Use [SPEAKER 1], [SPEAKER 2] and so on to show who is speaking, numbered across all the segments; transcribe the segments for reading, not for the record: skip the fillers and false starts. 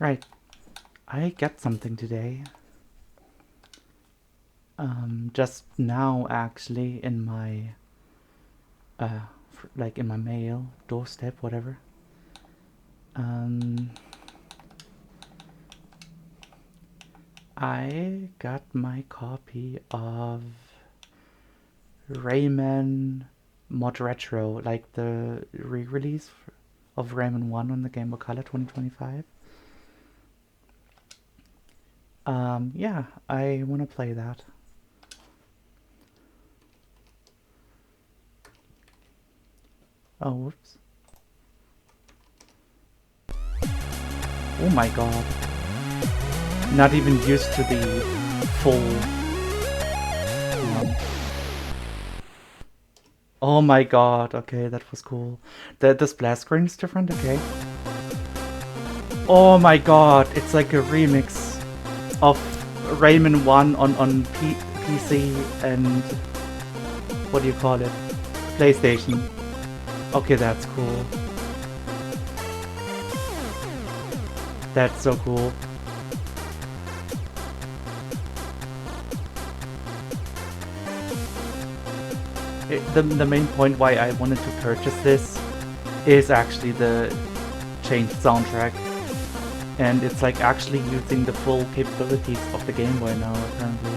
[SPEAKER 1] Right, I got something today. Just now actually in my, like in my mail, doorstep, whatever. I got my copy of Rayman ModRetro, like the re-release of Rayman 1 on the Game Boy Color 2025. Yeah, I want to play that. Oh, whoops. Oh my god. Not even used to the full one. Oh my god, okay, that was cool. The splash screen is different, okay. Oh my god, it's like a remix of Rayman 1 on PC and what do you call it? PlayStation. Okay, that's cool. That's so cool. The main point why I wanted to purchase this is actually the changed soundtrack. And it's like actually using the full capabilities of the Game Boy now, apparently.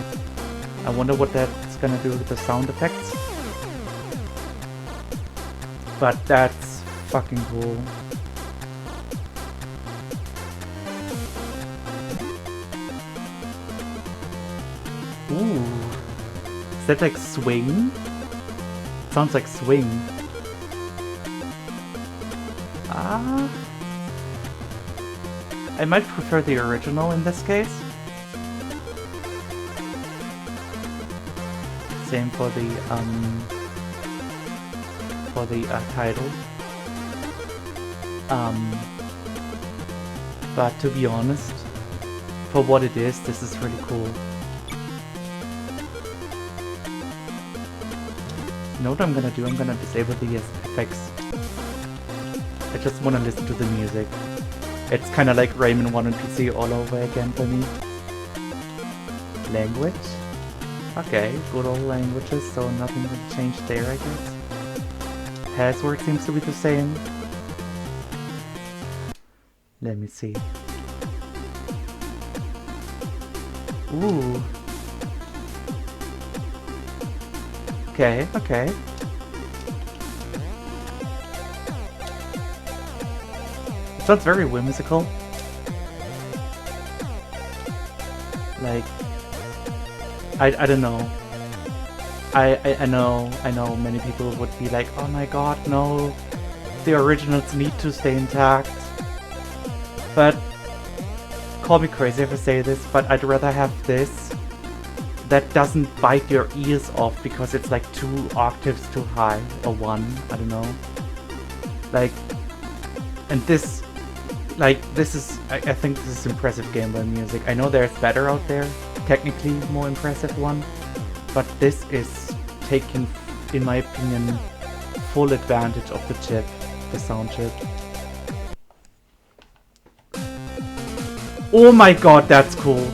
[SPEAKER 1] I wonder what that's gonna do with the sound effects. But that's fucking cool. Ooh. Is that like swing? Sounds like swing. Ah. I might prefer the original in this case. Same for the title. But to be honest, for what it is, this is really cool. You know what I'm gonna do? I'm gonna disable the effects. I just wanna listen to the music. It's kinda like Rayman 1 on PC all over again for me. Language? Okay, good old languages, so nothing will change there, I guess. Password seems to be the same. Let me see. Ooh. Okay, okay. It sounds very whimsical. Like, I don't know. I know many people would be like, oh my god, no, the originals need to stay intact. But, call me crazy if I say this, but I'd rather have this that doesn't bite your ears off because it's like 2 octaves too high, or 1, I don't know. Like, and this, like, this is, I think this is impressive Game Boy music. I know there's better out there, technically more impressive one, but this is taking, in my opinion, full advantage of the chip, the sound chip. Oh my god, that's cool.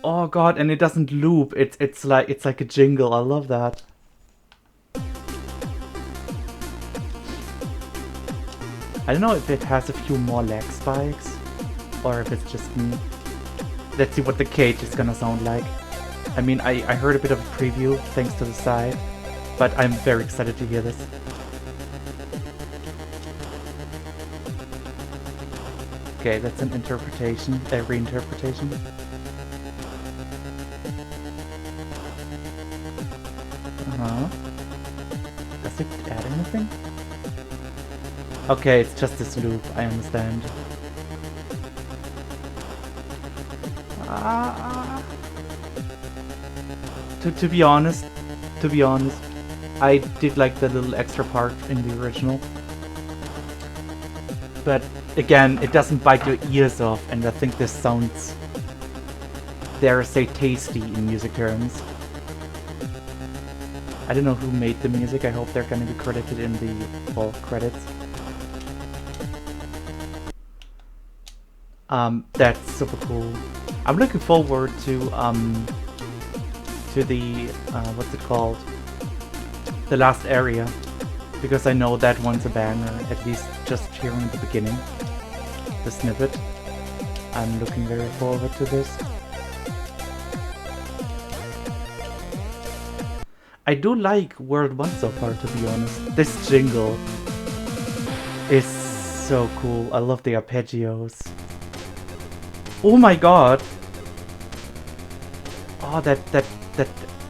[SPEAKER 1] Oh god, and it doesn't loop. It's like a jingle. I love that. I don't know if it has a few more lag spikes or if it's just me. Let's see what the cage is gonna sound like. I mean, I heard a bit of a preview thanks to the side, but I'm very excited to hear this. Okay, that's an interpretation, a reinterpretation. Does it add anything? Okay, it's just this loop, I understand. To be honest, I did like the little extra part in the original. But again, it doesn't bite your ears off, and I think this sounds, dare I say, tasty in music terms. I don't know who made the music, I hope they're gonna be credited in the, well, credits. That's super cool. I'm looking forward to the what's it called? The last area, because I know that one's a banger, at least just hearing the beginning, the snippet. I'm looking very forward to this. I do like World 1 so far, to be honest. This jingle is so cool. I love the arpeggios. Oh my god! Oh, that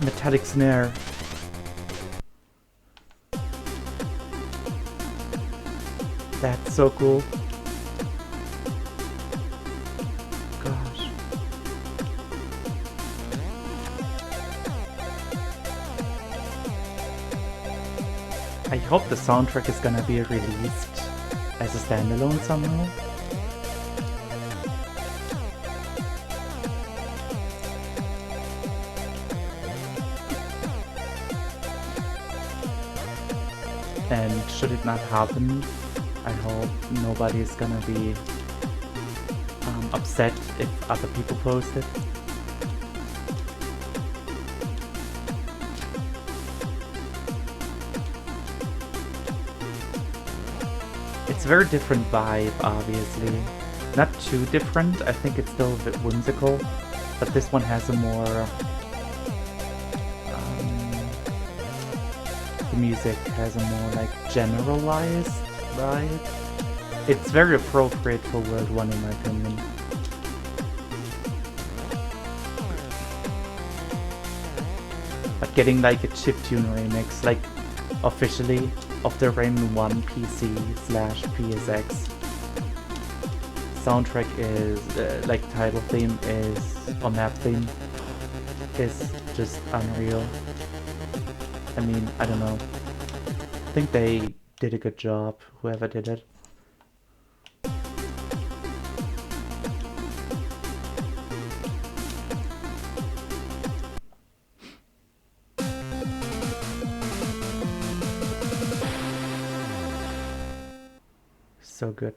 [SPEAKER 1] metallic snare. That's so cool. Gosh. I hope the soundtrack is gonna be released as a standalone somehow. And should it not happen, I hope nobody is gonna be upset if other people post it. It's a very different vibe, obviously. Not too different, I think it's still a bit whimsical, but this one has a more... the music has a more, like, generalized vibe. It's very appropriate for World 1 in my opinion. But getting, like, a chiptune remix, like, officially, of the Rayman 1 PC/PSX. Soundtrack is, like, title theme is, or map theme, is just unreal. I mean, I don't know. I think they did a good job, whoever did it. So good.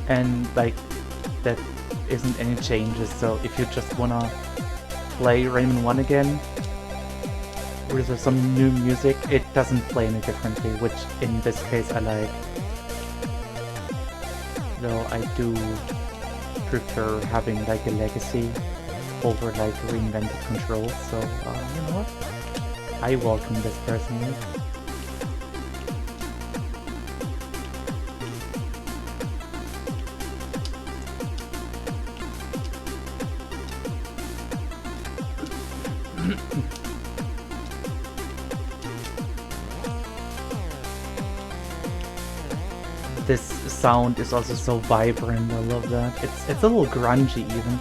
[SPEAKER 1] And like, that isn't any changes, so if you just wanna play Rayman 1 again with some new music, it doesn't play any differently, which in this case I like. Though I do prefer having like a legacy over like reinvented controls, so you know what? I welcome this personally. This sound is also so vibrant, I love that. It's a little grungy even,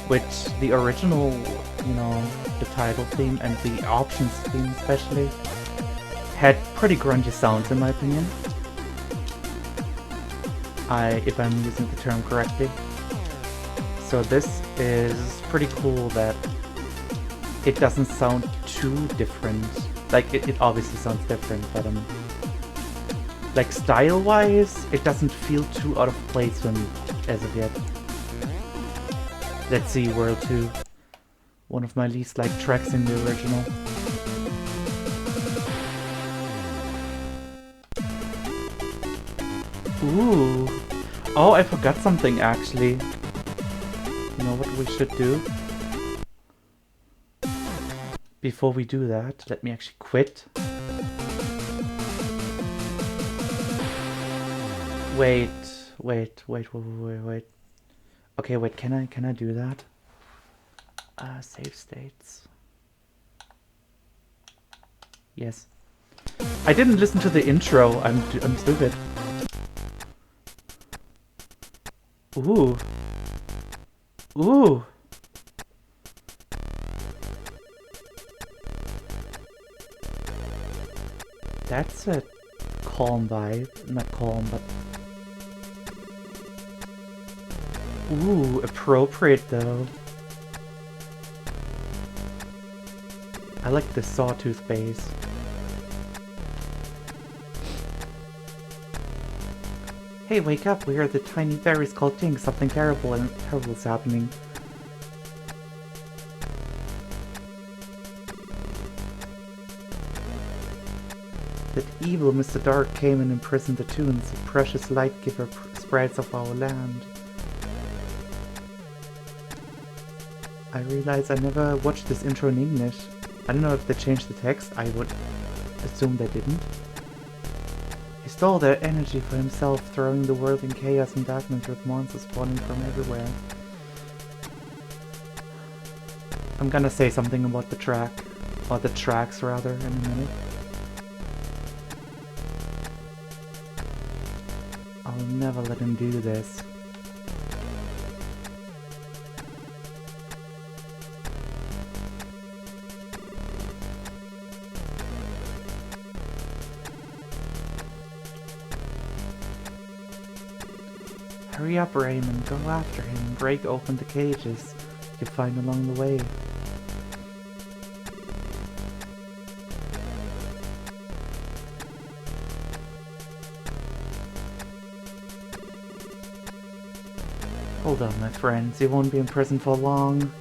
[SPEAKER 1] which the original, you know, the title theme and the options theme especially, had pretty grungy sounds in my opinion. If I'm using the term correctly. So this is pretty cool that it doesn't sound too different. Like, it obviously sounds different, but like style-wise, it doesn't feel too out of place for me as of yet. Let's see, World 2. One of my least liked tracks in the original. Ooh. Oh, I forgot something actually. You know what we should do? Before we do that, let me actually quit. Wait. Okay, wait, can I do that? Save states. Yes. I didn't listen to the intro. I'm stupid. Ooh. Ooh. That's a calm vibe. Not calm, but... Ooh, appropriate though. I like the sawtooth bass. Hey, wake up! We heard the tiny fairy sculpting. Something terrible is happening. That evil Mr. Dark came and imprisoned the tunes, the precious light giver sprites of our land. I realize I never watched this intro in English. I don't know if they changed the text. I would assume they didn't. He stole their energy for himself, throwing the world in chaos and darkness with monsters spawning from everywhere. I'm gonna say something about the track, or the tracks rather, in a minute. I'll never let him do this. Hurry up, Rayman, go after him and break open the cages you find along the way. Hold on, my friends, you won't be in prison for long.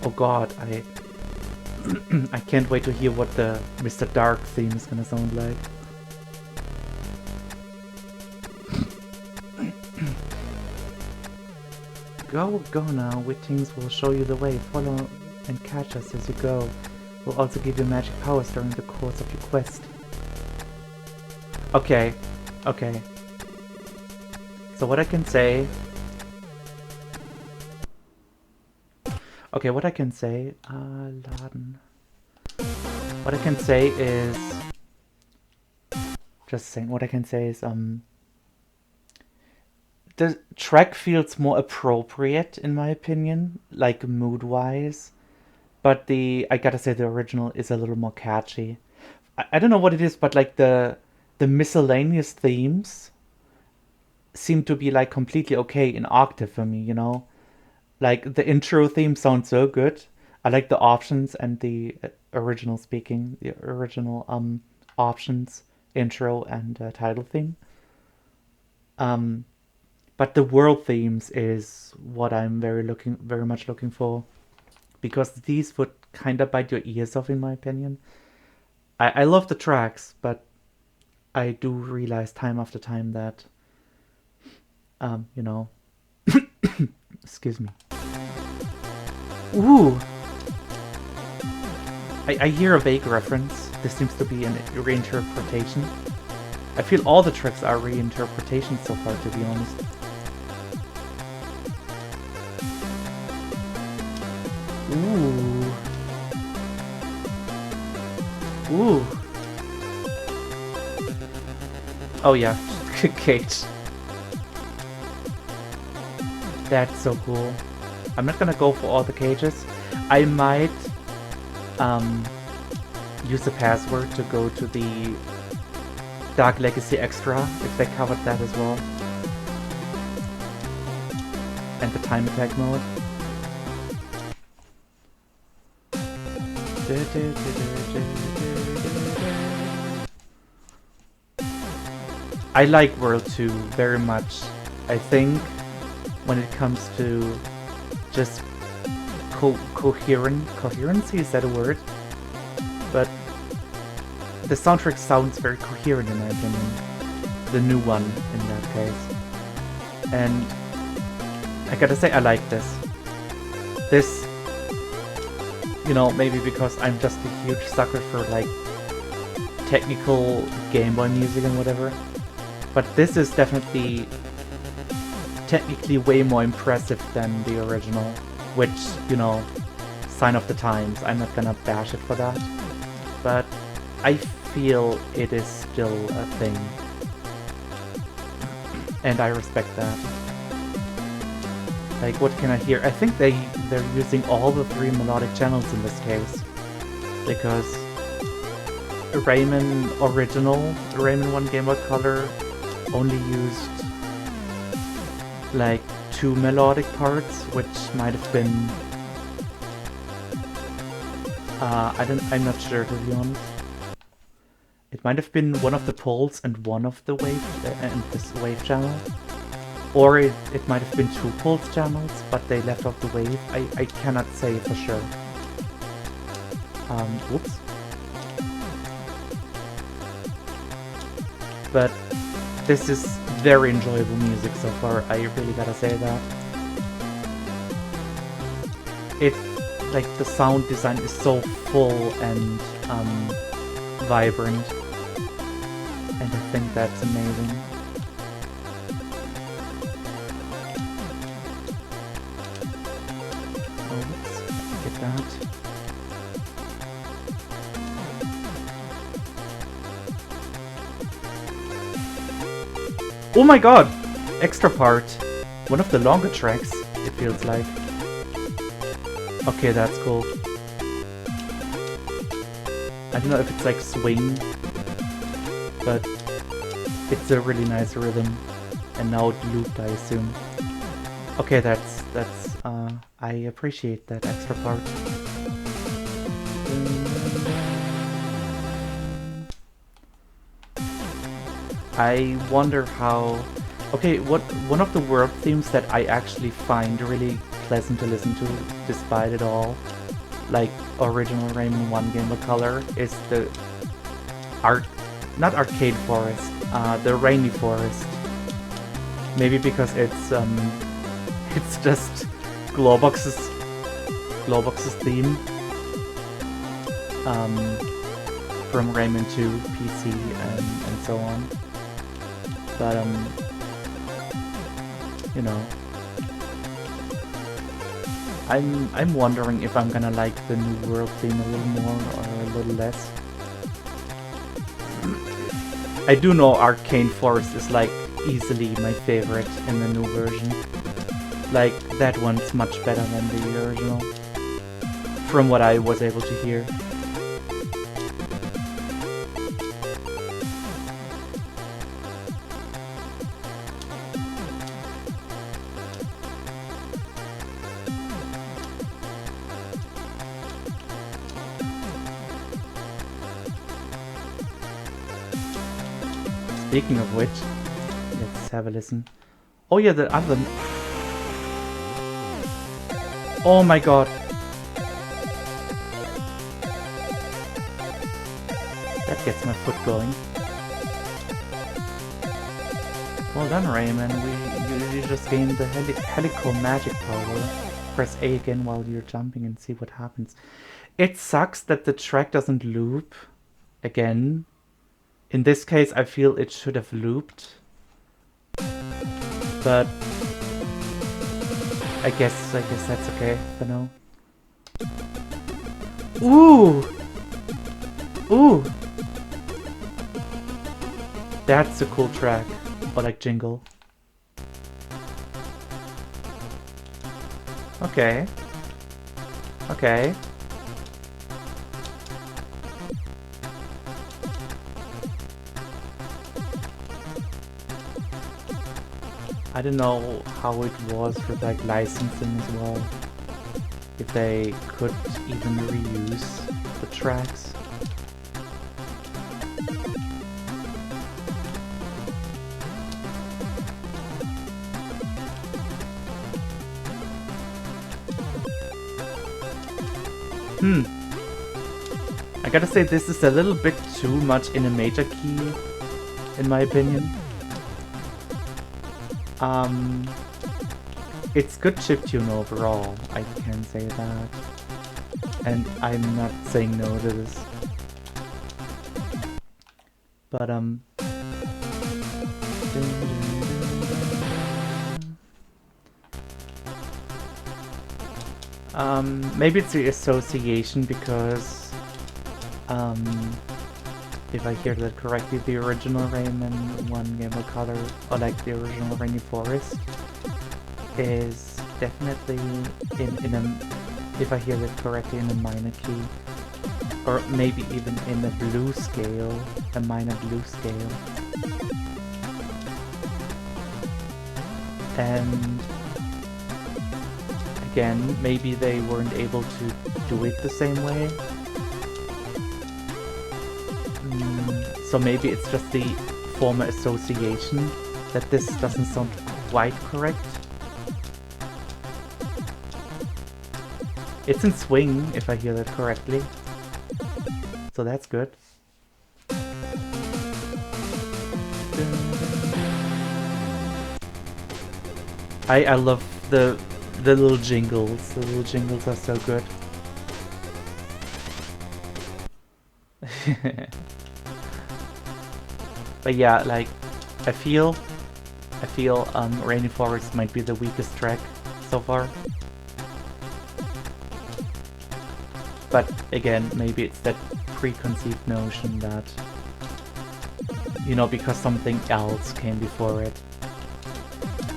[SPEAKER 1] Oh god, I can't wait to hear what the Mr. Dark theme is gonna sound like. Go now, Wittings will show you the way. Follow and catch us as you go. We'll also give you magic powers during the course of your quest. Okay. So what I can say... Okay, what I can say... Laden. What I can say is... Just saying, what I can say is, the track feels more appropriate, in my opinion, like mood-wise. But I gotta say, the original is a little more catchy. I don't know what it is, but like the miscellaneous themes seem to be like completely okay in octave for me, you know? Like the intro theme sounds so good. I like the options and the original options, intro and title theme. But the world themes is what I'm very much looking for, because these would kind of bite your ears off, in my opinion. I love the tracks, but I do realize time after time that, you know, excuse me. Ooh! I hear a vague reference. This seems to be a reinterpretation. I feel all the tracks are reinterpretations so far, to be honest. Ooh. Ooh. Oh yeah, Kate. That's so cool. I'm not gonna go for all the cages. I might use a password to go to the Dark Legacy Extra, if they covered that as well. And the time attack mode. I like World 2 very much. I think when it comes to just coherency, is that a word? But the soundtrack sounds very coherent in my opinion. The new one in that case. And I gotta say, I like this. This, you know, maybe because I'm just a huge sucker for like technical Game Boy music and whatever. But this is definitely technically way more impressive than the original, which, you know, sign of the times. I'm not gonna bash it for that. But I feel it is still a thing. And I respect that. Like, what can I hear? I think they're using all the 3 melodic channels in this case. Because Rayman original, Rayman 1 Game Boy Color only used like 2 melodic parts, which might have been I'm not sure, to be honest. It might have been one of the poles and one of the wave and this wave channel, or it might have been two poles channels, but they left off the wave. I cannot say for sure. Whoops. But this is very enjoyable music so far. I really gotta say that. It, like, the sound design is so full and vibrant, and I think that's amazing. Oh, let's get that. Oh my god! Extra part. One of the longer tracks, it feels like. Okay, that's cool. I don't know if it's like swing, but it's a really nice rhythm. And now it looped, I assume. Okay, that's I appreciate that extra part. I wonder how... Okay, one of the world themes that I actually find really pleasant to listen to, despite it all, like original Rayman 1 Game of Color, is the not arcade forest, the rainy forest. Maybe because it's just Glowbox's theme from Rayman 2 PC and so on. But you know, I'm wondering if I'm gonna like the new world theme a little more or a little less. I do know Arcane Forest is like easily my favorite in the new version. Like, that one's much better than the original, from what I was able to hear. Speaking of which, let's have a listen. Oh yeah, the other... Oh my god. That gets my foot going. Well done, Rayman. You just gained the helico magic power. Press A again while you're jumping and see what happens. It sucks that the track doesn't loop again. In this case, I feel it should have looped. But I guess that's okay for now. Ooh! Ooh! That's a cool track. Or like jingle. Okay. Okay. I don't know how it was with like licensing as well. If they could even reuse the tracks. I gotta say, this is a little bit too much in a major key, in my opinion. It's good chiptune overall, I can say that. And I'm not saying no to this. But, maybe it's the association because, if I hear that correctly, the original Rayman 1 Game of Color, or like the original Rainy Forest, is definitely in a, if I hear that correctly, in a minor key, or maybe even in a blue scale, a minor blue scale. And again, maybe they weren't able to do it the same way, So maybe it's just the former association that this doesn't sound quite correct. It's in swing, if I hear that correctly. So that's good. I love the little jingles. The little jingles are so good. But yeah, like I feel Rainy Forest might be the weakest track so far. But again, maybe it's that preconceived notion that, you know, because something else came before it.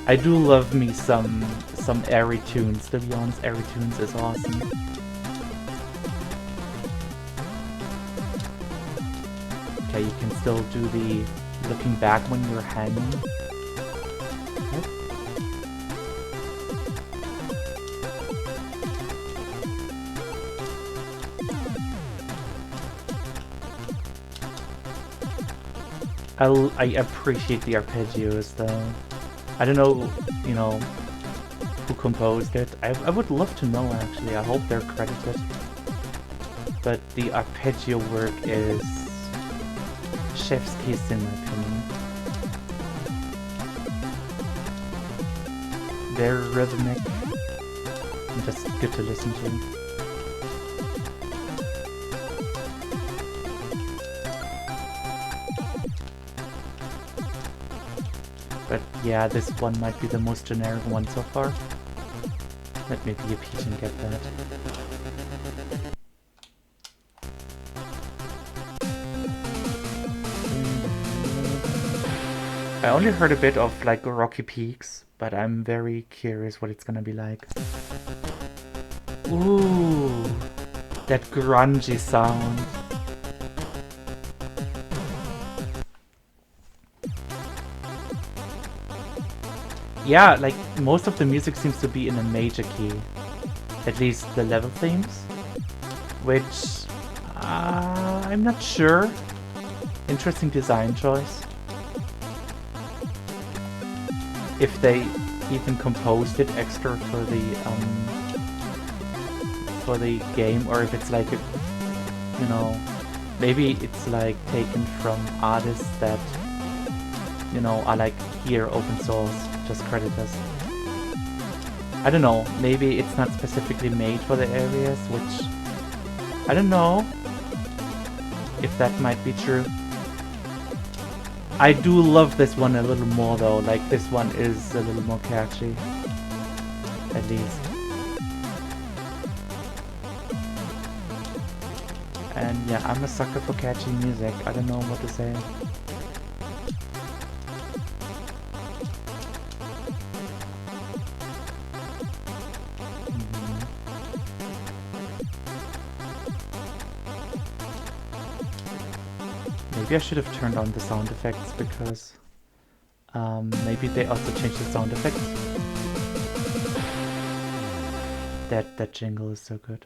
[SPEAKER 1] I do love me some airy tunes, to be honest. Airy tunes is awesome. Okay, you can still do the looking back when you're hanging. I appreciate the arpeggios though. I don't know, you know, who composed it. I would love to know actually. I hope they're credited. But the arpeggio work is chef's kiss in my opinion. Very rhythmic and just good to listen to. But yeah, this one might be the most generic one so far. Let me be a peach and get that. I only heard a bit of like Rocky Peaks, but I'm very curious what it's gonna be like. Ooh, that grungy sound. Yeah, like most of the music seems to be in a major key. At least the level themes. Which I'm not sure. Interesting design choice. If they even composed it extra for the game, or if it's like a, you know, maybe it's like taken from artists that, you know, are like here open source, just credit us. I don't know, maybe it's not specifically made for the areas, which I don't know if that might be true. I do love this one a little more though, like this one is a little more catchy, at least. And yeah, I'm a sucker for catchy music, I don't know what to say. Maybe I should have turned on the sound effects because maybe they also changed the sound effects. That jingle is so good.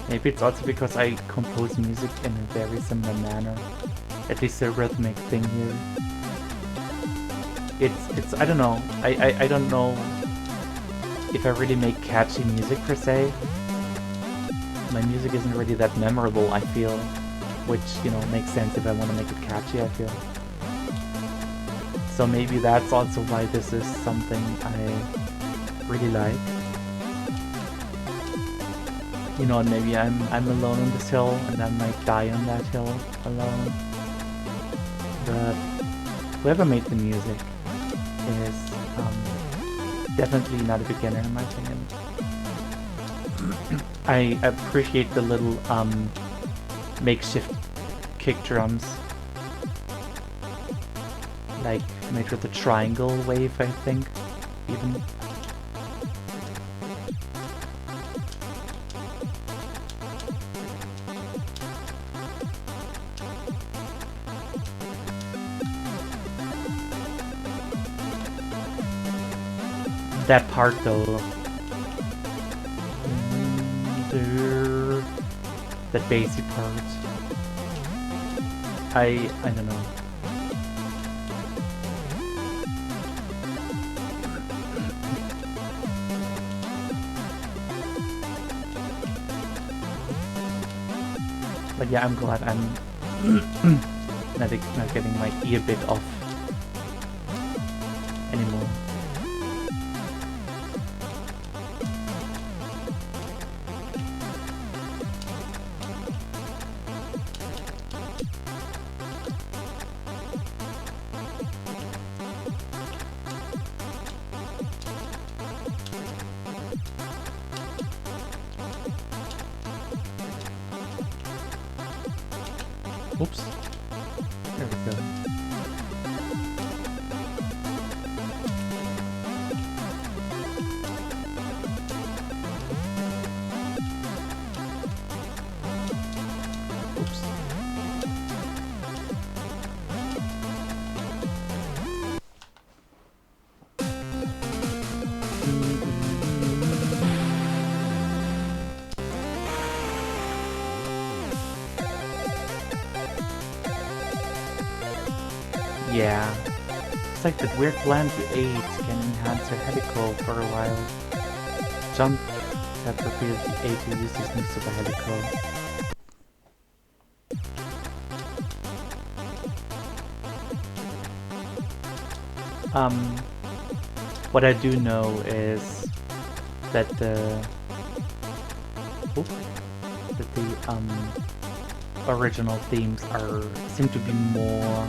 [SPEAKER 1] Maybe it's also because I compose music in a very similar manner. At least the rhythmic thing here. It's I don't know. I don't know if I really make catchy music per se. My music isn't really that memorable, I feel. Which, you know, makes sense if I want to make it catchy, I feel. So maybe that's also why this is something I really like. You know, maybe I'm alone on this hill and I might die on that hill alone. But whoever made the music is definitely not a beginner in my opinion. I appreciate the little makeshift kick drums, like made with a triangle wave, I think, even. that part though. That basic part. I don't know. But yeah, I'm glad I'm not getting my ear bit off anymore. Oops. There we go. Oops. Yeah. It's like that weird blend you ate can enhance your helical for a while. Jump that repeatedly ate to use this new super helical. What I do know is that the original themes seem to be more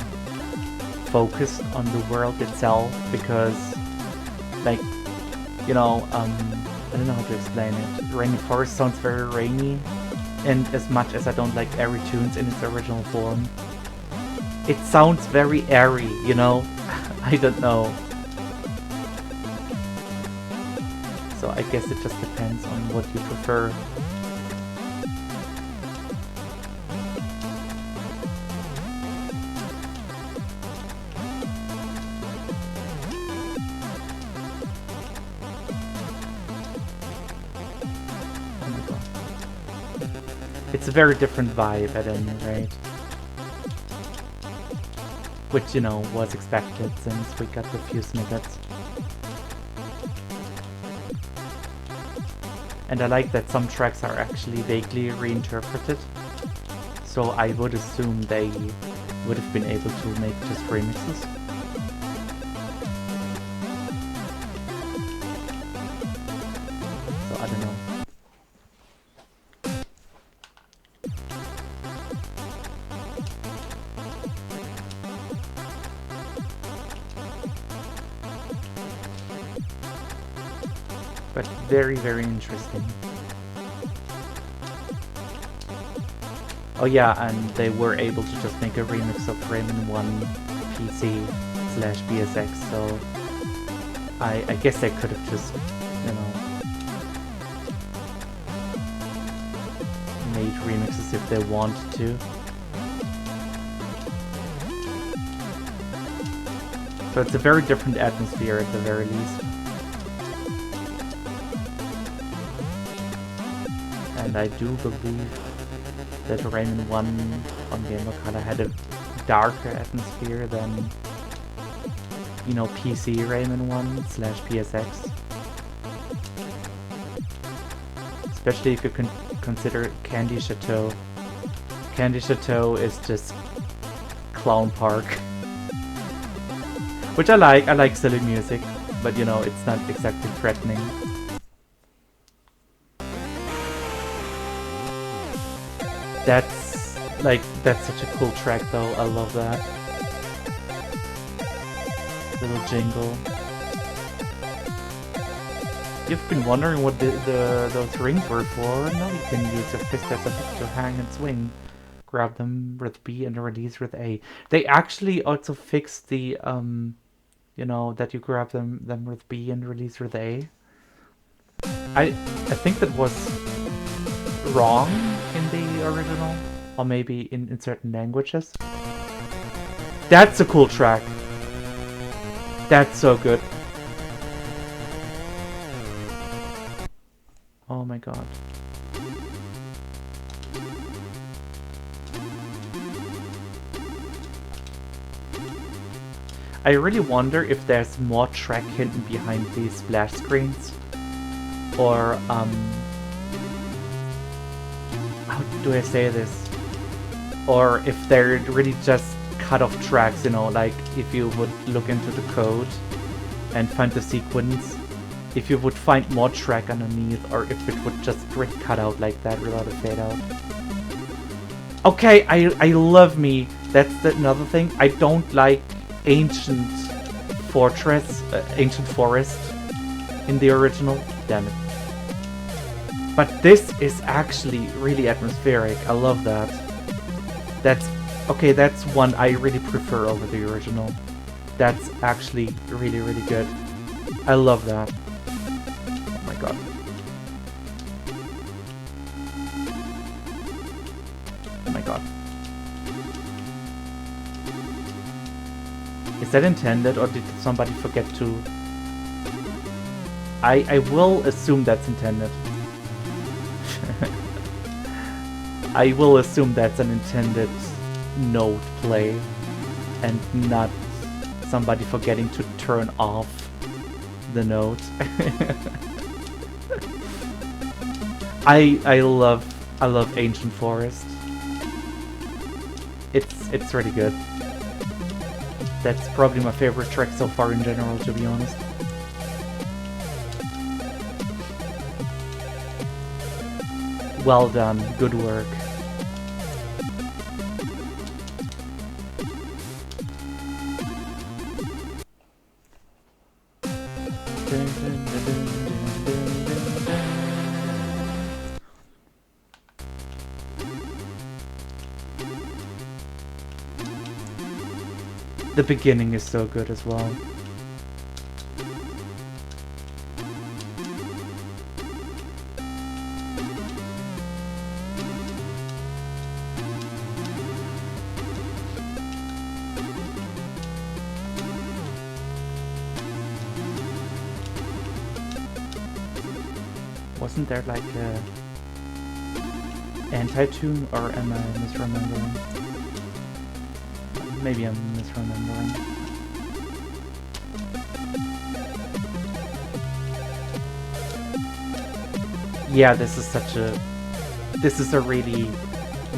[SPEAKER 1] focused on the world itself, because like, you know, I don't know how to explain it. Rainy Forest sounds very rainy, and as much as I don't like airy tunes in its original form, it sounds very airy, you know? I don't know. So I guess it just depends on what you prefer. It's a very different vibe at any rate. Which, you know, was expected since we got a few snippets. And I like that some tracks are actually vaguely reinterpreted. So I would assume they would have been able to make just remixes. So I don't know. But very, very interesting. Oh yeah, and they were able to just make a remix of Rayman 1 PC/BSX, so I guess they could have just, you know, made remixes if they wanted to. So it's a very different atmosphere at the very least. And I do believe that Rayman 1 on Game Boy Color had a darker atmosphere than, you know, PC Rayman 1/PSX. Especially if you can consider Candy Chateau. Candy Chateau is just Clown Park. Which I like silly music, but you know, it's not exactly threatening. That's such a cool track though, I love that. Little jingle. You've been wondering what those rings were for? Now you can use your fist as a hook to hang and swing. Grab them with B and release with A. They actually also fixed the, you know, that you grab them with B and release with A. I think that was wrong in the original, or maybe in certain languages. That's a cool track. That's so good. god. I really wonder if there's more track hidden behind these splash screens. Or, how do I say this? Or if they're really just cut off tracks, you know, like if you would look into the code and find the sequence, if you would find more track underneath, or if it would just really cut out like that without a fade out. Okay, I love me. That's another thing. I don't like ancient forest in the original. Damn it. But this is actually really atmospheric. I love that. That's one I really prefer over the original. That's actually really, really good. I love that. Oh my god. Oh my god. Is that intended, or did somebody forget to... I will assume that's intended. I will assume that's an intended note play and not somebody forgetting to turn off the note. I love Ancient Forest. It's really good. That's probably my favorite track so far in general, to be honest. Well done, good work. The beginning is so good as well. Wasn't there like a anti-tune, or am I misremembering? Maybe I'm misremembering. Yeah, this is a really,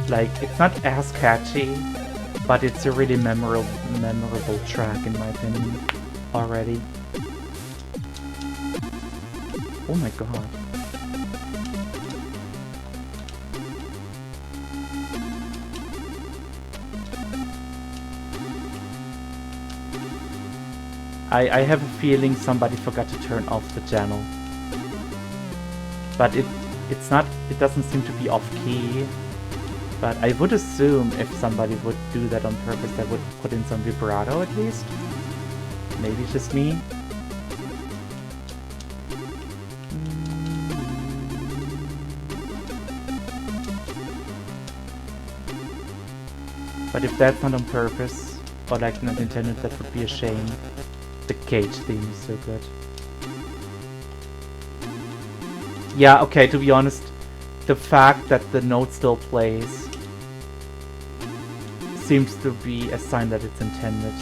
[SPEAKER 1] like, it's not as catchy, but it's a really memorable track in my opinion already. Oh my god. I have a feeling somebody forgot to turn off the channel. But it doesn't seem to be off key. But I would assume if somebody would do that on purpose, they would put in some vibrato at least. Maybe it's just me. But if that's not on purpose, or like not intended, that would be a shame. The cage theme is so good. Yeah, okay, to be honest, the fact that the note still plays seems to be a sign that it's intended.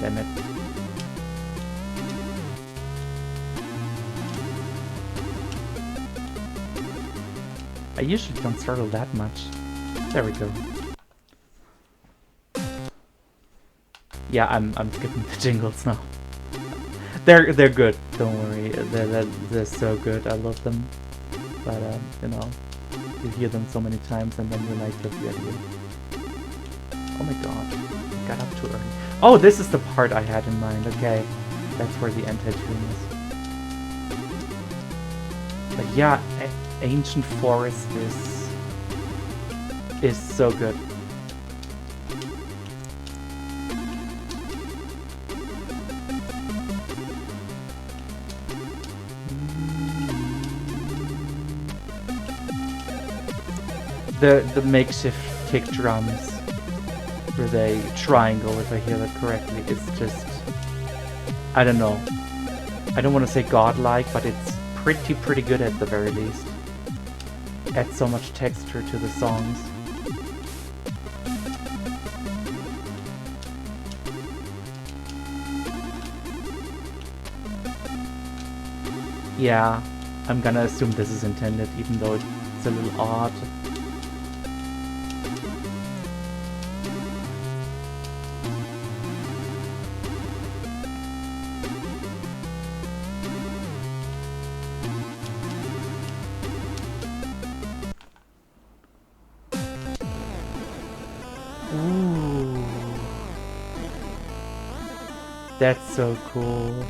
[SPEAKER 1] Damn it. I usually don't struggle that much. There we go. Yeah, I'm skipping the jingles now. They're good. Don't worry. They're so good. I love them. But you know, you hear them so many times and then you like the idea. Oh my god! I got up too early. Oh, this is the part I had in mind. Okay, that's where the anti-tune is. But yeah, Ancient Forest is so good. The makeshift kick drums with a triangle, if I hear that correctly, is just I don't know. I don't want to say godlike, but it's pretty good at the very least. Adds so much texture to the songs. Yeah, I'm gonna assume this is intended, even though it's a little odd. Ooh. That's so cool.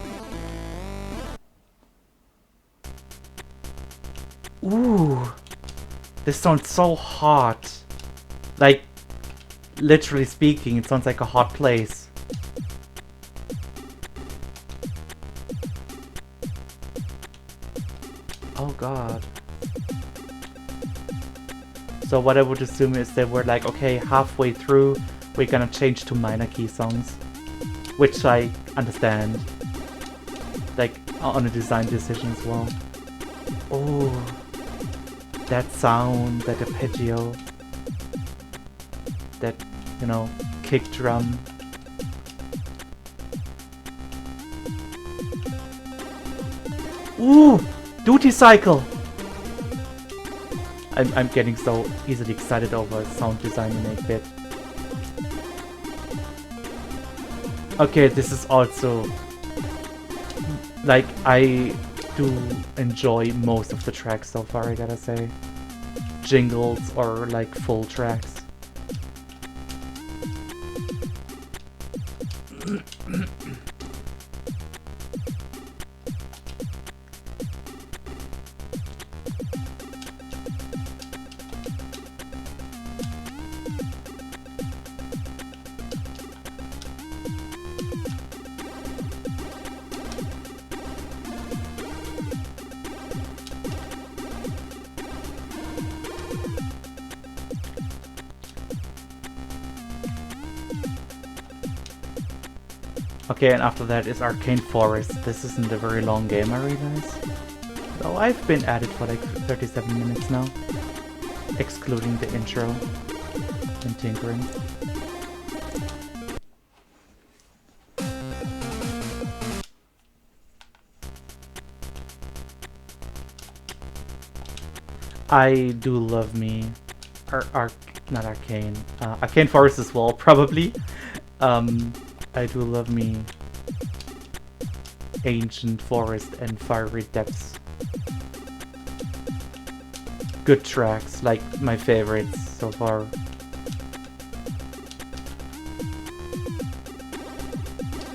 [SPEAKER 1] Ooh. This sounds so hot. Like, literally speaking, it sounds like a hot place. Oh god. So what I would assume is that we're like, okay, halfway through, we're gonna change to minor key songs. Which I understand. Like, on a design decision as well. Oh, that sound, that arpeggio. That, you know, kick drum. Ooh! Duty cycle! I'm getting so easily excited over sound design in 8-bit. Okay, this is also... Like, I do enjoy most of the tracks so far, I gotta say. Jingles or, like, full tracks. Okay, and after that is Arcane Forest. This isn't a very long game, I realize. Though I've been at it for like 37 minutes now. Excluding the intro and tinkering. I do love me... not Arcane. Arcane Forest as well, probably. I do love me Ancient Forest and Fiery Depths. Good tracks, like my favorites so far.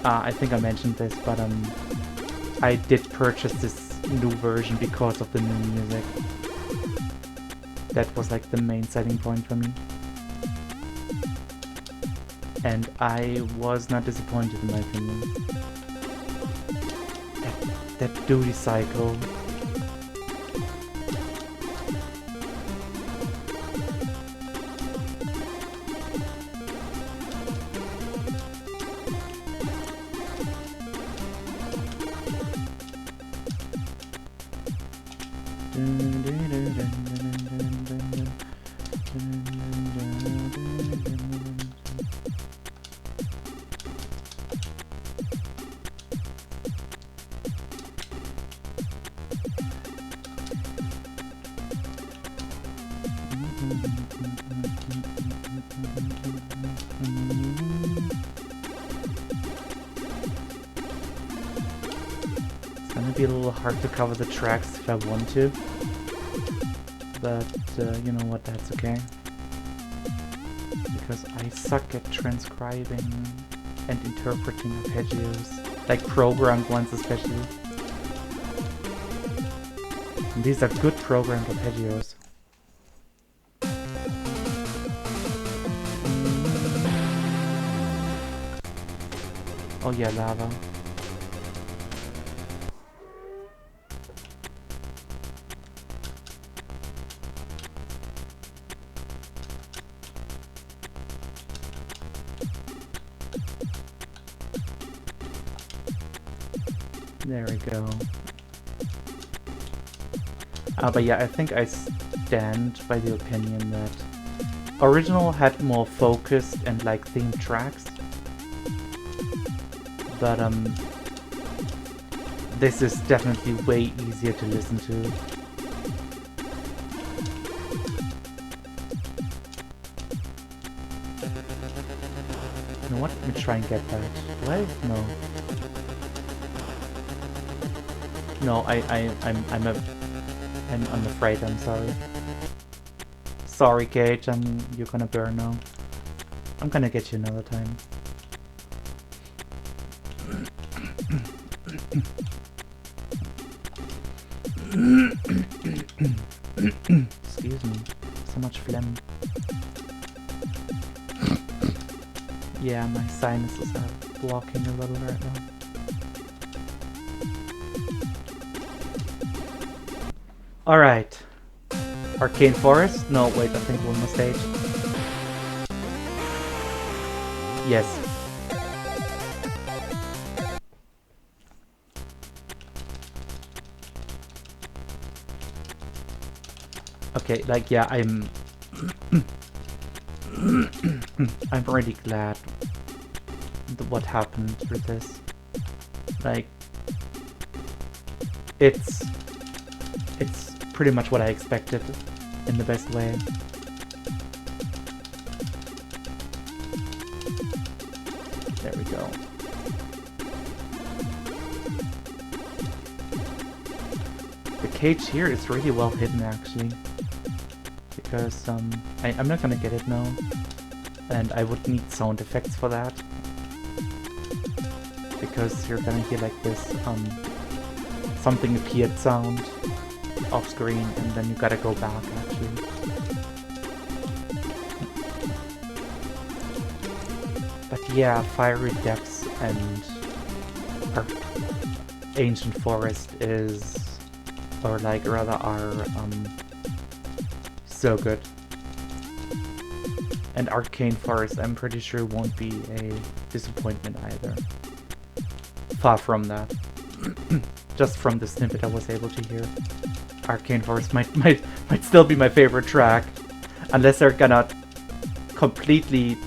[SPEAKER 1] I think I mentioned this, but I did purchase this new version because of the new music. That was like the main selling point for me. And I was not disappointed in my opinion. That duty cycle. It's gonna be a little hard to cover the tracks if I want to, but you know what, that's okay. Because I suck at transcribing and interpreting arpeggios, like programmed ones especially. And these are good programmed arpeggios. Oh yeah, lava. There we go. But yeah, I think I stand by the opinion that original had more focused and like themed tracks. But this is definitely way easier to listen to. You know what? Let me try and get that. What? No. No, I'm afraid. I'm sorry. Sorry, Kate. You're gonna burn now. I'm gonna get you another time. Excuse me. So much phlegm. Yeah, my sinuses are blocking a little right now. Alright. Arcane Forest? No, wait, I think one more stage. Yes. Okay, like, yeah, I'm really glad what happened with this. Like, it's pretty much what I expected in the best way. There we go. The cage here is really well hidden actually. Because I'm not gonna get it now. And I would need sound effects for that. Because you're gonna hear like this something appeared sound off screen, and then you gotta go back actually. But yeah, Fiery Depths and our Ancient Forest is, or like rather are so good. And Arcane Forest, I'm pretty sure won't be a disappointment either. Far from that. Just from the snippet I was able to hear. Arcane Forest might still be my favorite track, unless they're gonna completely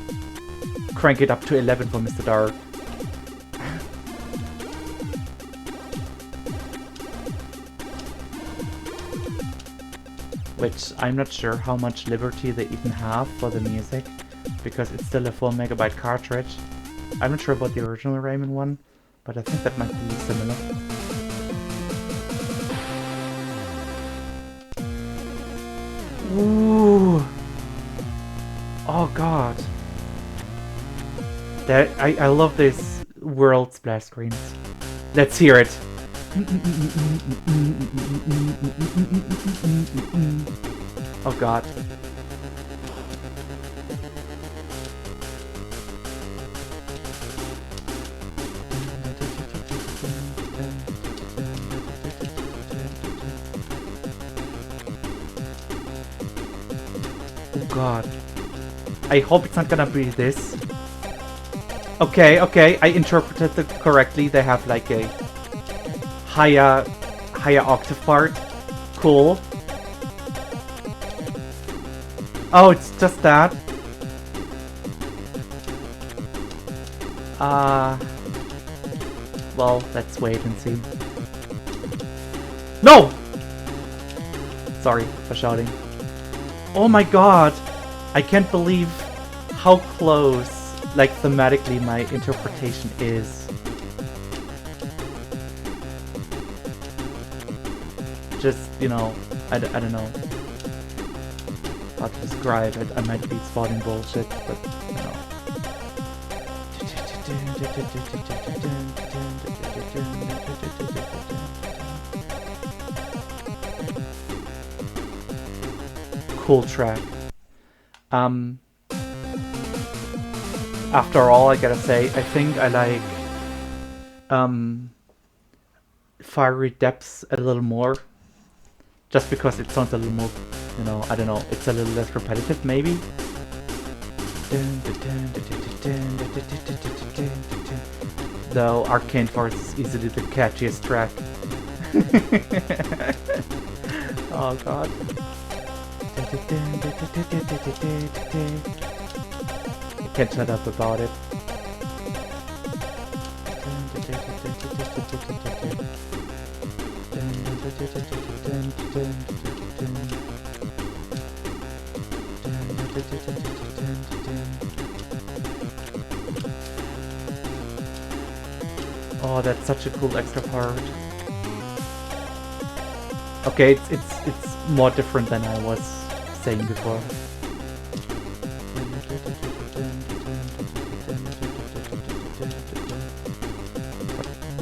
[SPEAKER 1] crank it up to 11 for Mr. Dark. Which I'm not sure how much liberty they even have for the music, because it's still a 4 MB cartridge. I'm not sure about the original Rayman one, but I think that might be similar. Ooh. Oh god. I love these world splash screens. Let's hear it. Oh god. Oh god. I hope it's not gonna be this. Okay, okay, I interpreted it correctly. They have like a higher octave part. Cool. Oh, it's just that. Well, let's wait and see. No! Sorry for shouting. Oh my god! I can't believe how close, like, thematically my interpretation is. Just, you know, I don't know how to describe it. I might be spotting bullshit, but, you know. Cool track. After all, I gotta say, I think I like Fiery Depths a little more. Just because it sounds a little more, you know, I don't know, it's a little less repetitive, maybe? Though Arcane Forest is easily the catchiest track. Oh god. I can't shut up about it. Oh, that's such a cool extra part. Okay, it's more different than I was saying before.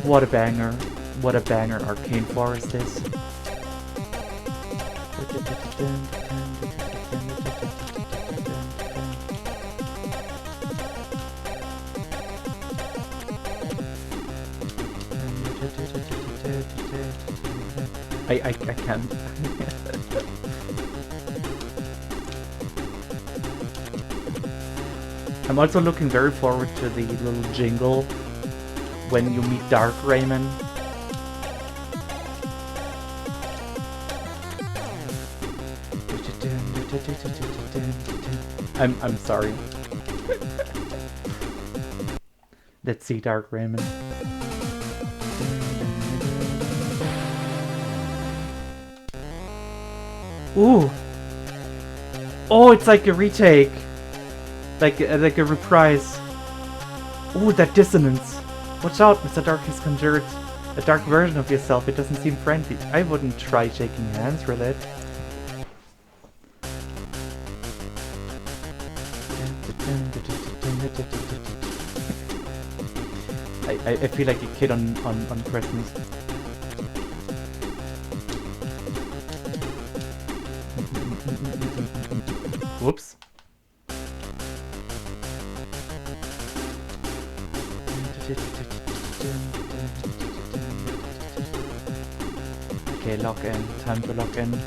[SPEAKER 1] What a banger. What a banger Arcane Forest is. I can't. I'm also looking very forward to the little jingle when you meet Dark Rayman. I'm sorry. Let's see Dark Rayman. Ooh! Oh, it's like a retake! Like a reprise. Ooh, that dissonance! Watch out, Mr. Dark has conjured a dark version of yourself. It doesn't seem friendly. I wouldn't try shaking hands with it. I feel like a kid on Christmas. Whoops. Okay, lock in. Time to lock in.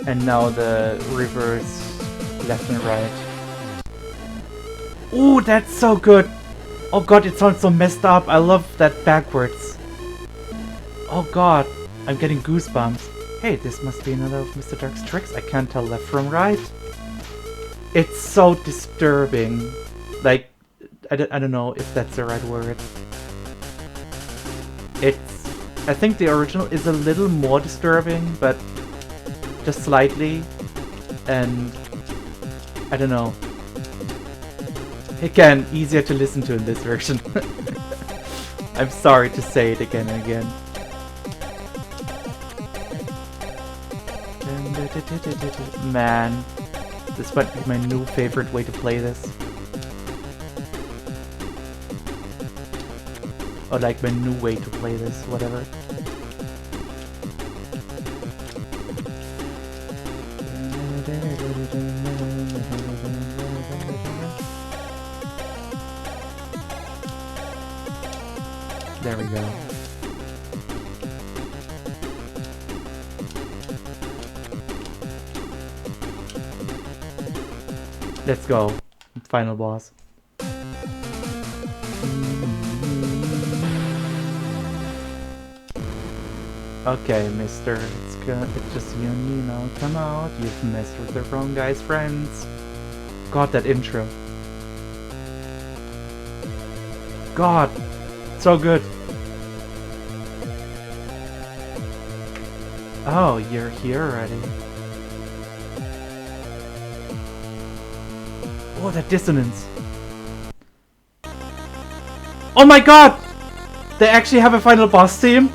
[SPEAKER 1] And now the reverse left and right. Ooh, that's so good! Oh god, it sounds so messed up. I love that backwards. Oh god, I'm getting goosebumps. Hey, this must be another of Mr. Dark's tricks. I can't tell left from right. It's so disturbing. Like, I don't know if that's the right word. I think the original is a little more disturbing, but just slightly, and I don't know. Again, easier to listen to in this version. I'm sorry to say it again and again. Man, this might be my new favorite way to play this. Or like my new way to play this, whatever. There we go. Let's go. Final boss. Okay, mister, it's just you and me now. Come out, you've messed with the wrong guy's friends. God, that intro. God, so good. Oh, you're here already. Oh, that dissonance. Oh my god! They actually have a final boss theme?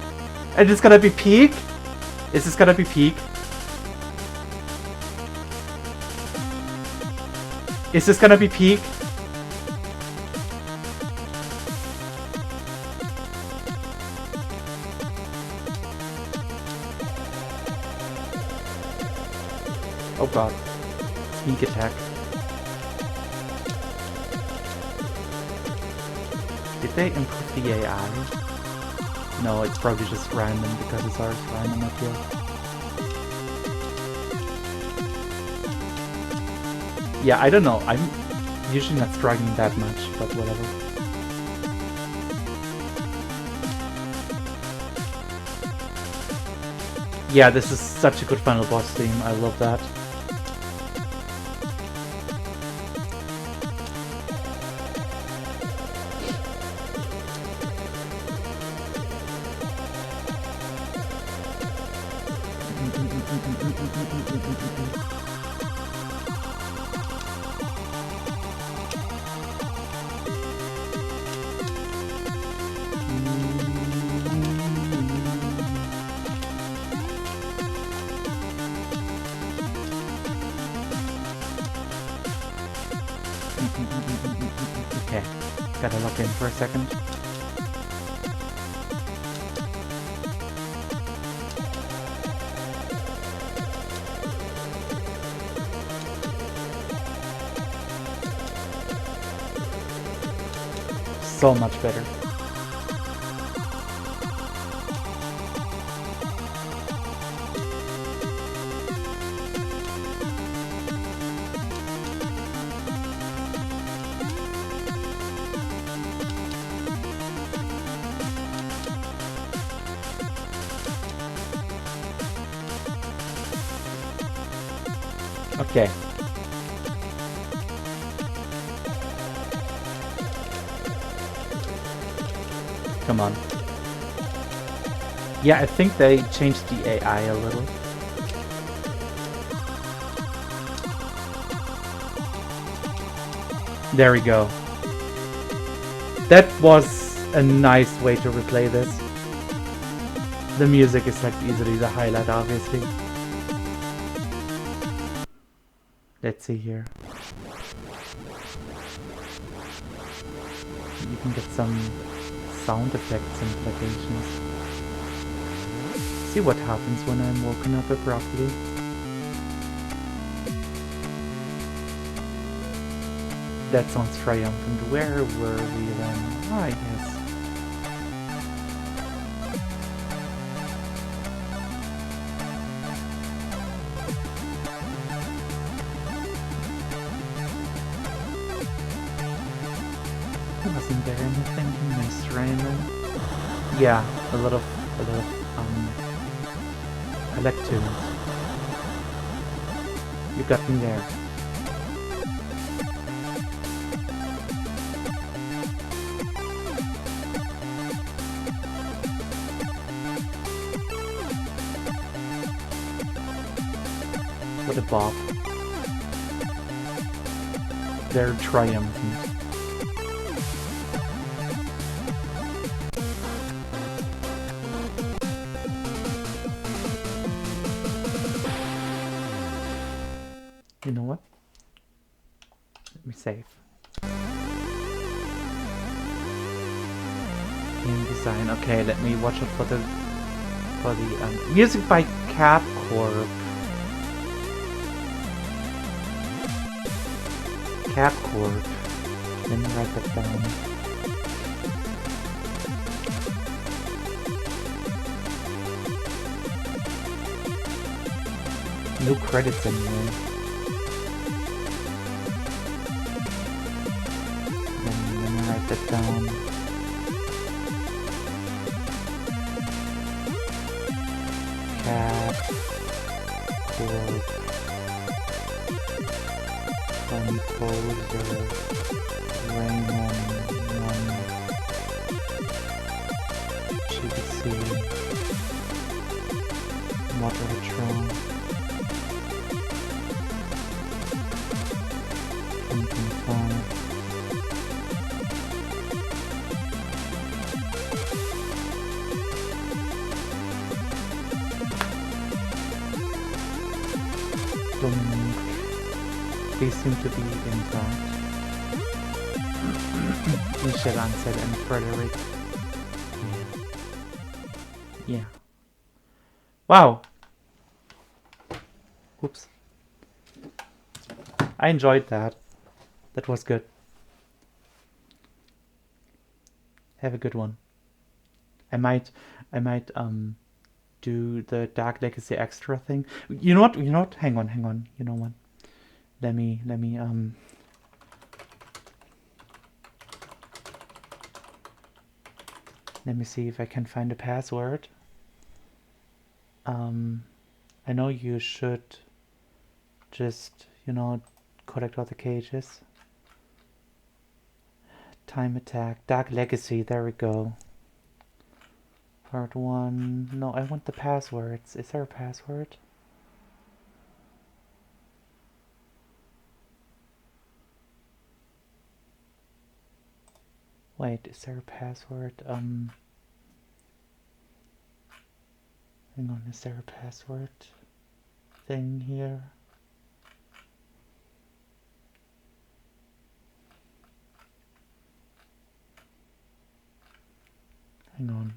[SPEAKER 1] And it's gonna be peak? Is this gonna be peak? Is this gonna be peak? Oh god. Sneak attack. Did they improve the AI? No, it's probably just random because it's always random up here. Yeah, I don't know. I'm usually not struggling that much, but whatever. Yeah, this is such a good final boss theme. I love that. Okay, gotta look in for a second. So much better. Okay. Come on. Yeah, I think they changed the AI a little. There we go. That was a nice way to replay this. The music is like easily the highlight, obviously. Let's see here. You can get some sound effects implications. See what happens when I'm woken up abruptly. That sounds triumphant. Where were we then? Ah, yes. Wasn't there anything you missed, Rayman? Yeah, a lot of I like tunes. You got me there. What a bop. They're triumphant. You know what? Let me save. Game design. Okay, let me watch out for the music by Capcorp. Capcorp. Let me write that down. No credits anyway. Let me write that down. Cat, Cork, Composer, Rayman, GBC, ModRetro, Pumpkin Farm, Dominique. They seem to be intact. Michel Ansel and Frederick. Yeah. Wow. Oops. I enjoyed that. That was good. Have a good one. I might do the Dark Legacy extra thing. You know what? Hang on. You know what? Let me see if I can find a password. I know you should just, collect all the cages. Time Attack, Dark Legacy, there we go. Part 1, no, I want the passwords. Is there a password? Wait, is there a password? Hang on, is there a password thing here? Hang on.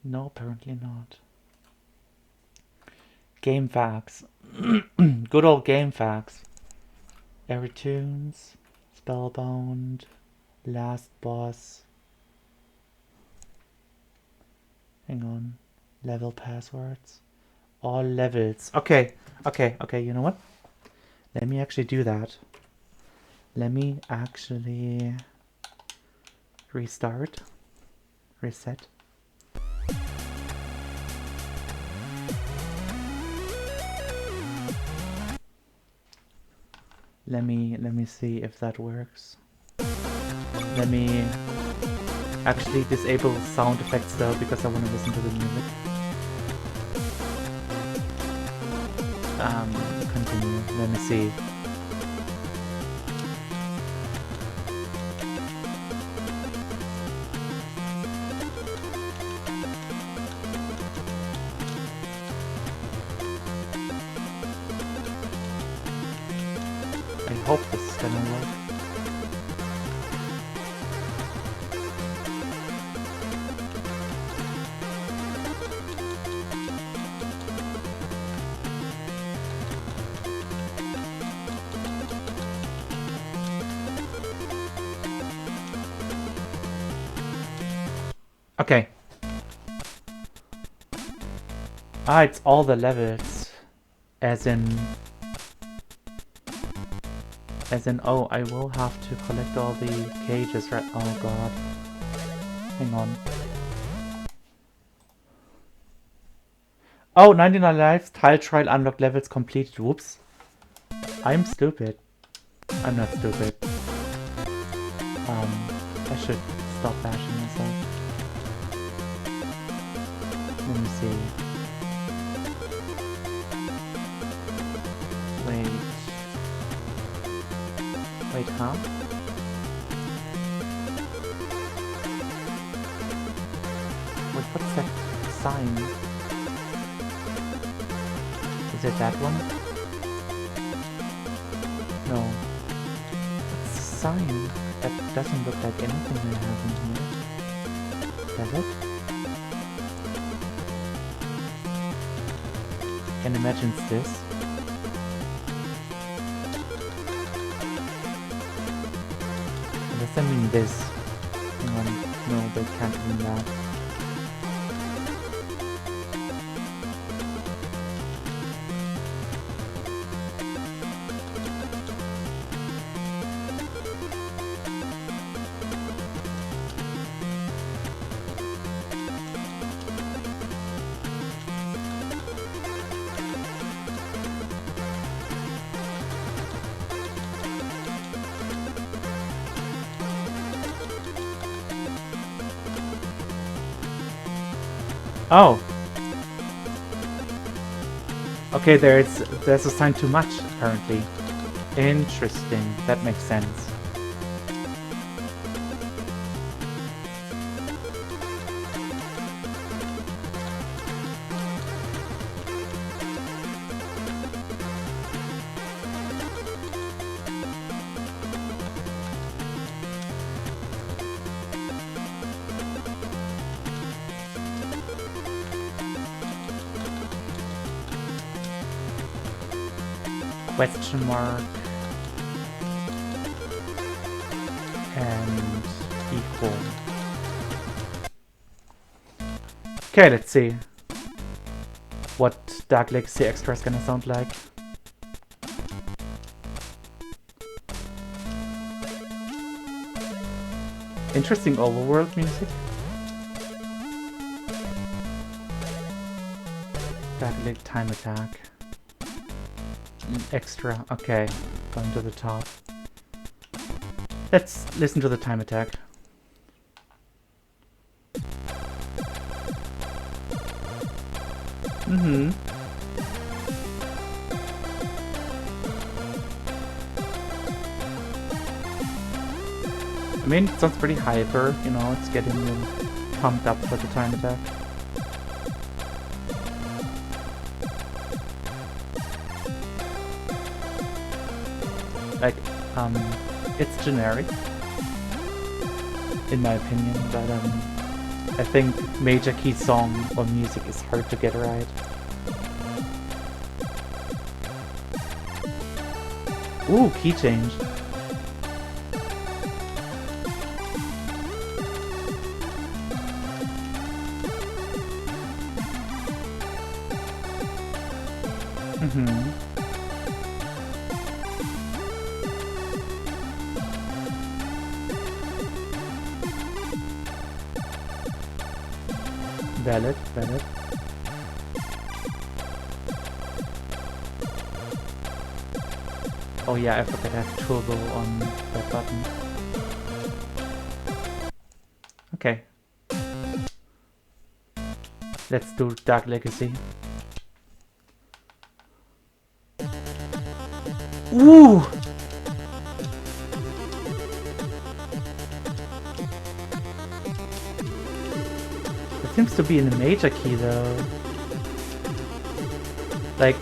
[SPEAKER 1] No, apparently not. Game facts. Good old game facts. Airtunes, Spellbound, Last Boss. Hang on. Level passwords. All levels. Okay, you know what? Let me actually do that. Let me actually restart. Reset. Let me see if that works. Let me actually disable sound effects though, because I want to listen to the music. Continue. Let me see. I hope this is gonna work. Okay. Ah, it's all the levels. As in, oh, I will have to collect all the cages, right? Oh god. Hang on. Oh, 99 lives, tile trial, unlocked levels completed. Whoops. I'm stupid. I'm not stupid. I should stop bashing myself. Let me see. Wait, huh? Wait, what's that sign? Is it that one? No. What's the sign? That doesn't look like anything I have in here. Does it? Can imagine it's this. Does that mean this? No, they can't mean that. Oh. Okay, there's assigned too much, apparently. Interesting. That makes sense. Question mark. And equal. Okay, let's see what Dark Legacy Extra is gonna sound like. Interesting overworld music. Dark Legacy Time Attack. Extra, okay. Going to the top. Let's listen to the time attack. Mm-hmm. I mean, it sounds pretty hyper, you know, it's getting pumped up for the time attack. Like, it's generic, in my opinion, but I think major key song or music is hard to get right. Ooh, key change. Mm-hmm. Valid, valid. Oh yeah, I forgot I have turbo on that button. Okay. Let's do Dark Legacy. Ooh! Seems to be in a major key though. Like,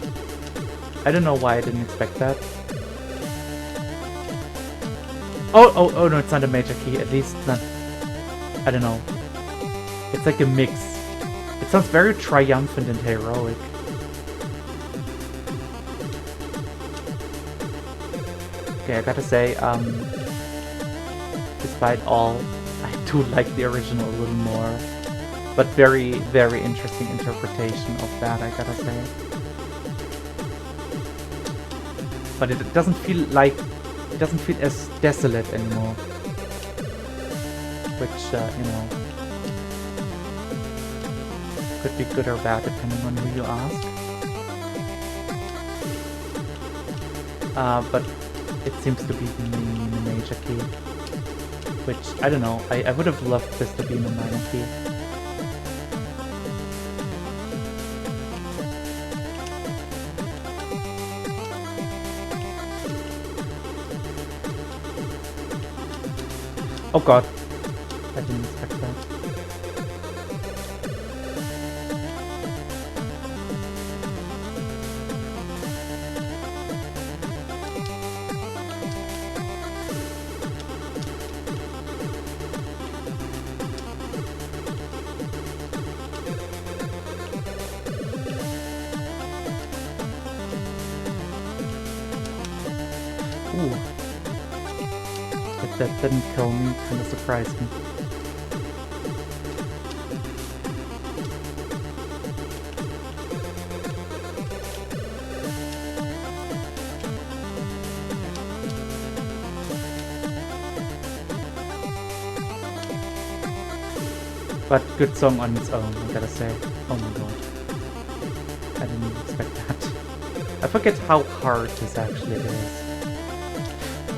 [SPEAKER 1] I don't know why I didn't expect that. Oh no, it's not a major key, at least not, I don't know. It's like a mix. It sounds very triumphant and heroic. Okay, I gotta say, despite all, I do like the original a little more. But very, very interesting interpretation of that, I gotta say. But it doesn't feel like... It doesn't feel as desolate anymore. Which, you know... could be good or bad depending on who you ask. But it seems to be in a major key. Which, I don't know, I would have loved this to be in a minor key. Oh god, I didn't expect that. Ooh. If that didn't kill me, kinda surprised me. But good song on its own, I gotta say. Oh my god. I didn't expect that. I forget how hard this actually is.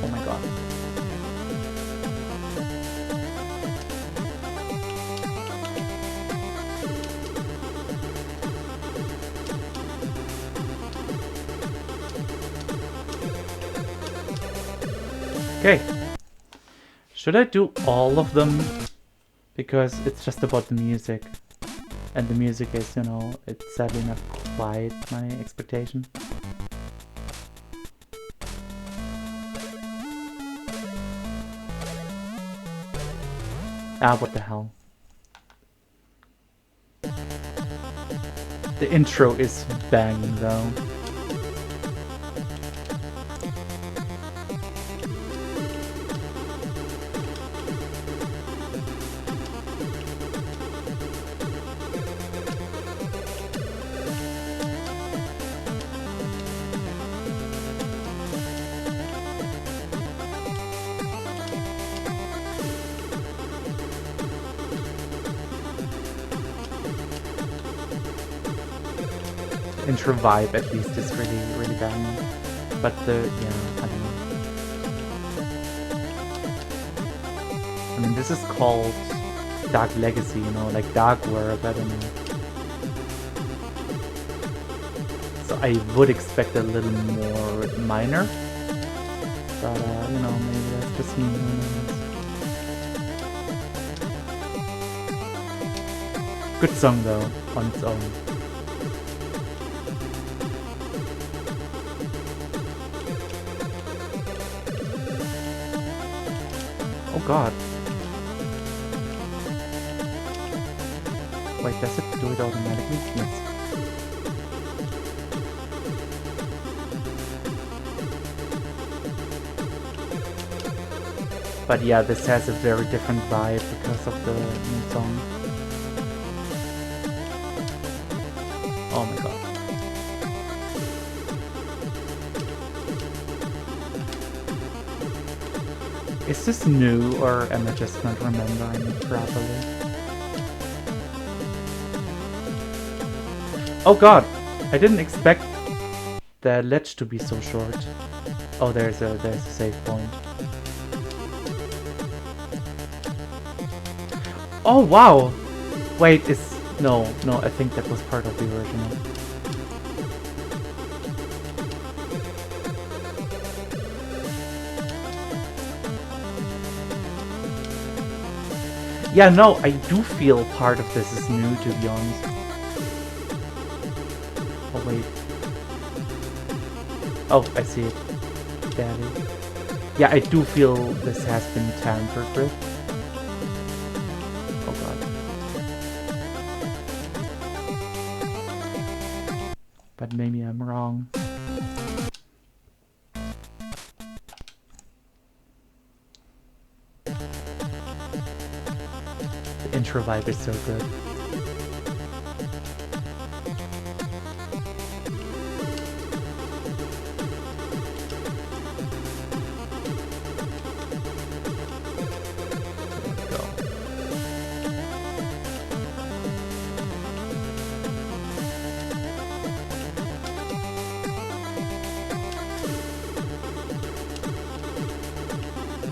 [SPEAKER 1] Oh my god. Okay. Should I do all of them? Because it's just about the music. And the music is, you know, it's sadly not quite my expectation. Ah, what the hell. The intro is banging though. Intro vibe at least is really banging. But yeah, I don't know. I mean, this is called Dark Legacy, you know, like Dark World, I don't know. So I would expect a little more minor. But, you know, maybe that's just me. Who knows? Good song though, on its own. Oh god. Wait, does it do it automatically? Yes. But yeah, this has a very different vibe because of the new song. Oh my god. Is this new, or am I just not remembering it properly? Oh god! I didn't expect the ledge to be so short. Oh, there's a save point. Oh wow! Wait, no, I think that was part of the original. Yeah, no, I do feel part of this is new, to be honest. Oh, wait. Oh, I see it. Daddy. Yeah, I do feel this has been tampered with. Oh, God. But maybe I'm wrong. The intro vibe is so good.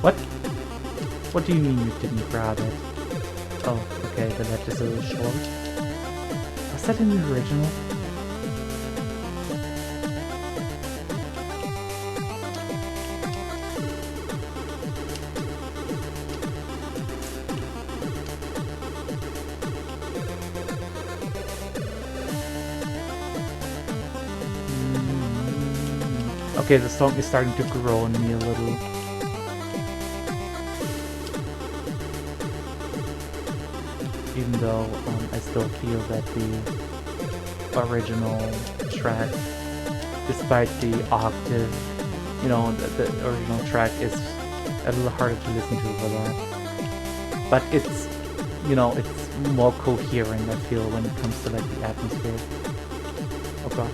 [SPEAKER 1] What? What do you mean you didn't grab it? Oh, okay, the ledge is a little short. Was that in the original? Okay, the song is starting to grow on me a little. Even though I still feel that the original track, despite the octave, you know, the original track is a little harder to listen to for that. But it's, you know, it's more coherent, I feel, when it comes to like the atmosphere. Oh god.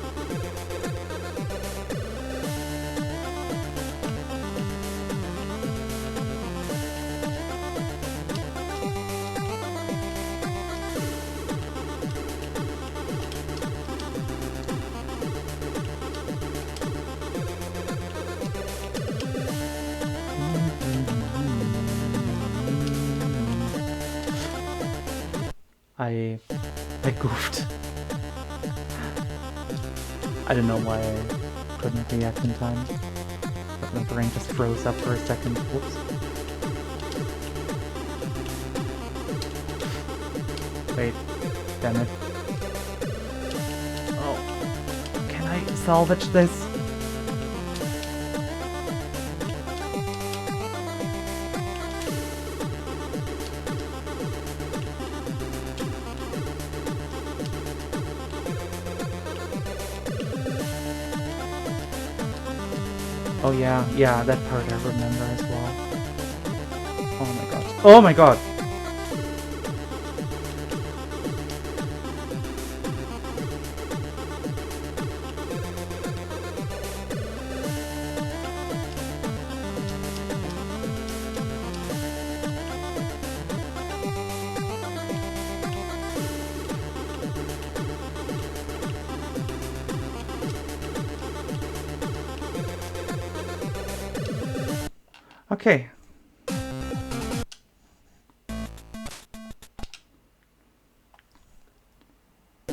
[SPEAKER 1] I goofed. I don't know why I couldn't react in time. But My brain just froze up for a second. Whoops. Wait. Damn it. Oh. Can I salvage this? Oh yeah, that part I remember as well. Oh my god. Oh my god! Okay.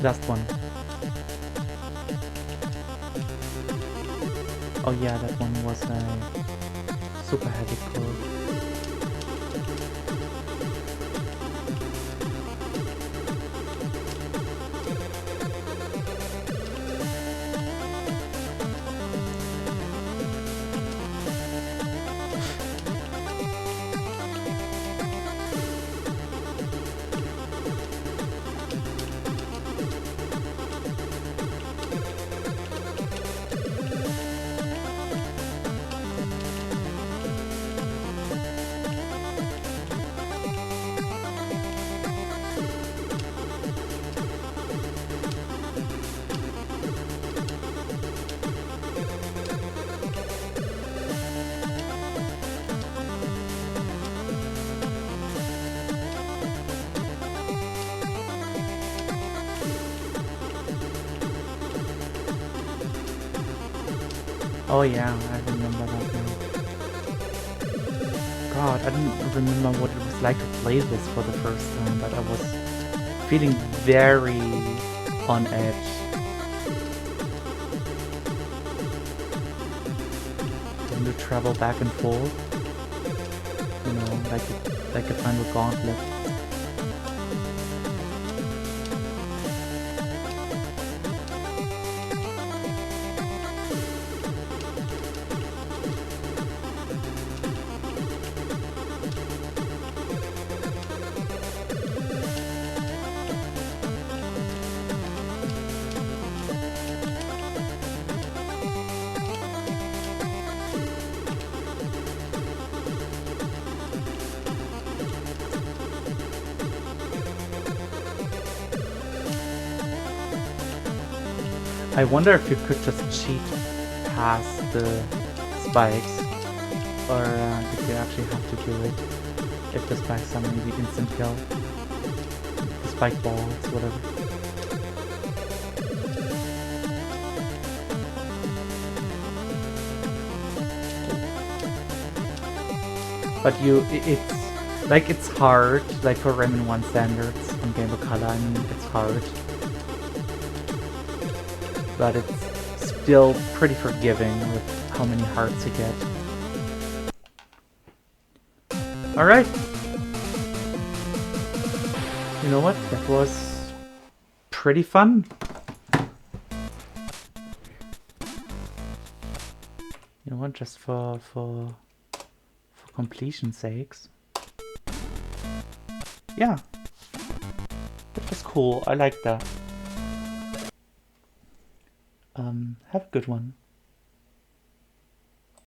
[SPEAKER 1] Last one. Oh yeah, that one was a super heavy code. Oh yeah, I remember that now. God, I didn't remember what it was like to play this for the first time, but I was feeling very on edge. Having to travel back and forth, you know, like a final gauntlet. I wonder if you could just cheat past the spikes, or if you actually have to do it. If the spikes are maybe instant kill. The spike balls, whatever. But it's hard, like for Rayman 1 standards on Game Boy Color, I mean, it's hard. But it's still pretty forgiving with how many hearts you get. Alright. You know what? That was pretty fun. You know what? Just for completion's sakes. Yeah. That was cool. I like that. Have a good one.